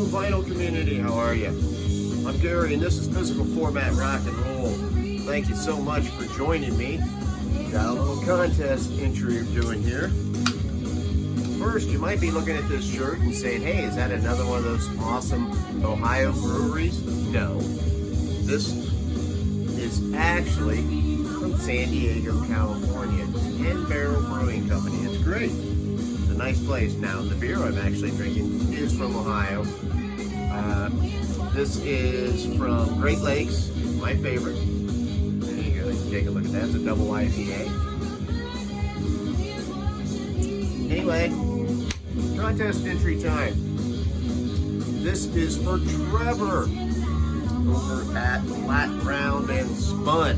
vinyl community, how are you? I'm Gary and this is Physical Format Rock and Roll. Thank you so much for joining me. Got a little contest entry we're doing here. First, you might be looking at this shirt and saying, hey, is that another one of those awesome Ohio breweries? No. This is actually from San Diego, California. 10 Barrel Brewing Company. It's great. It's a nice place. Now, the beer I'm actually drinking is from Ohio. This is from Great Lakes, my favorite. There you go. You can take a look at that. It's a double IPA. Anyway, contest entry time. This is for Trevor over at Flat Round and Spun.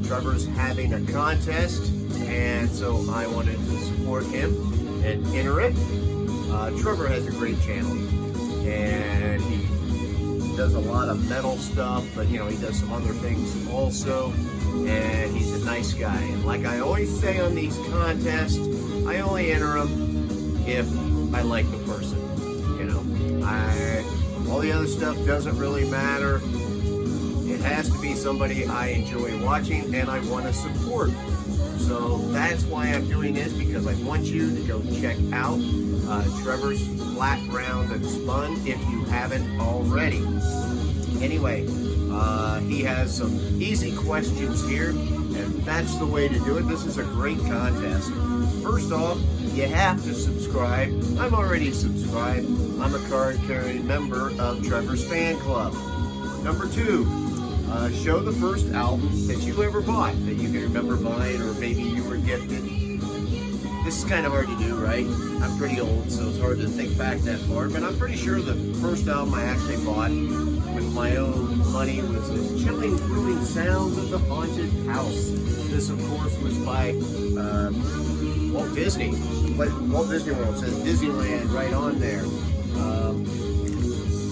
Trevor's having a contest, and so I wanted to support him and enter it. Trevor has a great channel, and he does a lot of metal stuff, but you know, he does some other things also, and he's a nice guy. And like I always say on these contests, I only enter them if I like the person. You know, all the other stuff doesn't really matter. It has to be somebody I enjoy watching and I want to support. So that's why I'm doing this, because I want you to go check out Trevor's Flat Round and Spun if you haven't already. Anyway, he has some easy questions here, and that's the way to do it. This is a great contest. First off, you have to subscribe. I'm already subscribed. I'm a card-carrying member of Trevor's fan club. Number 2, show the first album that you ever bought, that you can remember buying, or maybe you were gifted. This is kind of hard to do, right? I'm pretty old, so it's hard to think back that far, but I'm pretty sure the first album I actually bought with my own money was The Chilling, Thrilling Sounds of the Haunted House. This, of course, was by Walt Disney. Walt Disney World says Disneyland right on there.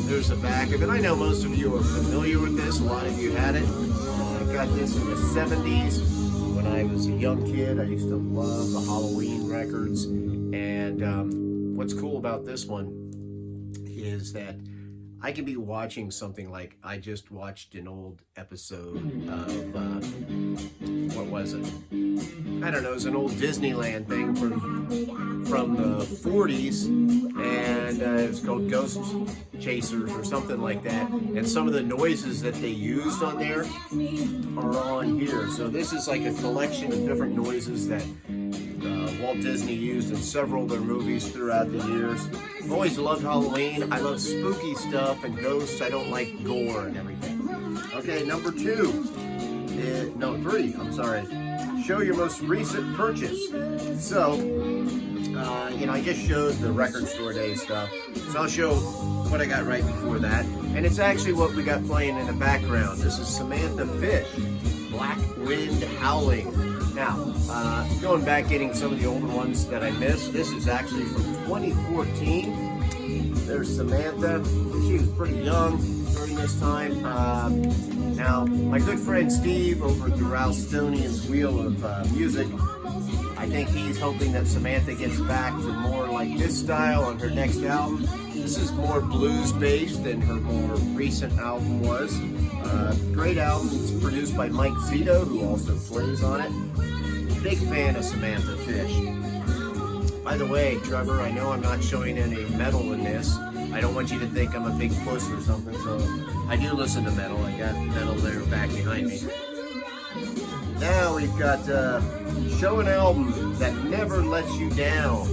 There's the back of it. I know most of you are familiar with this. A lot of you had it. I got this in the 70s. When I was a young kid, I used to love the Halloween records. And what's cool about this one is that I can be watching something like, I just watched an old episode of, what was it? I don't know, it was an old Disneyland thing from the 40s, and it's called Ghost Chasers or something like that. And some of the noises that they used on there are on here. So this is like a collection of different noises that Walt Disney used in several of their movies throughout the years. I've always loved Halloween. I love spooky stuff and ghosts. I don't like gore and everything. Okay, number 3, I'm sorry. Show your most recent purchase. So, you know, I just showed the record store day stuff. So I'll show what I got right before that. And it's actually what we got playing in the background. This is Samantha Fish, Black Wind Howling. Now, going back, getting some of the older ones that I missed, this is actually from 2014. There's Samantha. She was pretty young during this time. Now, my good friend Steve over at the Ralstonian's Wheel of Music, I think he's hoping that Samantha gets back to more like this style on her next album. This is more blues-based than her more recent album was. Great album. It's produced by Mike Zito, who also plays on it. Big fan of Samantha Fish. By the way, Trevor, I know I'm not showing any metal in this. I don't want you to think I'm a big puss or something, so I do listen to metal. I got metal there back behind me. Now we've got show an album that never lets you down.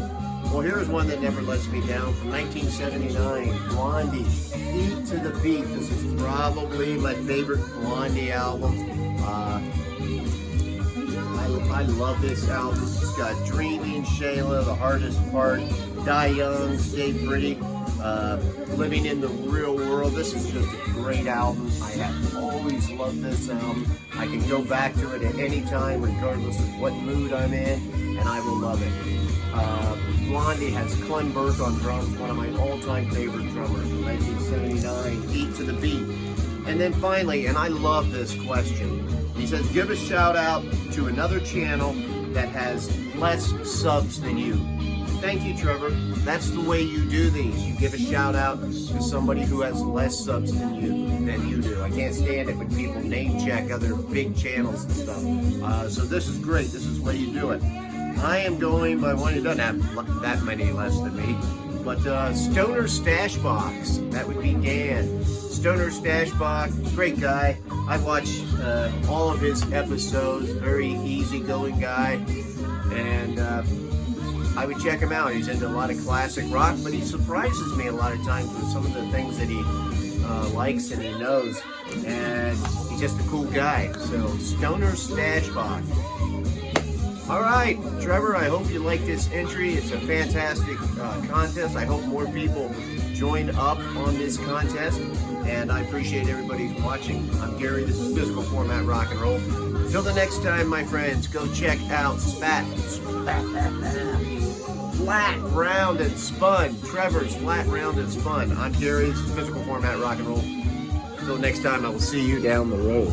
Well, here's one that never lets me down from 1979, Blondie, Beat to the Beat. This is probably my favorite Blondie album. I love this album. It's got Dreaming, Shayla, The Hardest Part, Die Young, Stay Pretty, Living in the Real World. This is just a great album. I have always loved this album. I can go back to it at any time, regardless of what mood I'm in, and I will love it. Blondie has Clem Burke on drums, one of my all-time favorite drummers from 1979, Beat to the Beat. And then finally, and I love this question, he says, give a shout out to another channel that has less subs than you. thank you, Trevor. That's the way you do these. You give a shout out to somebody who has less subs than you do. I can't stand it when people name check other big channels and stuff. So this is great. This is the way you do it. I am going by one who doesn't have that many less than me, but Stoner Stashbox. That would be Dan. Stoner Stashbox, great guy. I watch all of his episodes. Very easygoing guy, and I would check him out. He's into a lot of classic rock, but he surprises me a lot of times with some of the things that he likes and he knows. And he's just a cool guy. So Stoner Stashbox. All right, Trevor, I hope you like this entry. It's a fantastic contest. I hope more people join up on this contest, and I appreciate everybody watching. I'm Gary. This is Physical Format Rock and Roll. Until the next time, my friends, go check out Flat, Round, and Spun. Trevor's Flat, Round, and Spun. I'm Gary. This is Physical Format Rock and Roll. Until next time, I will see you down the road.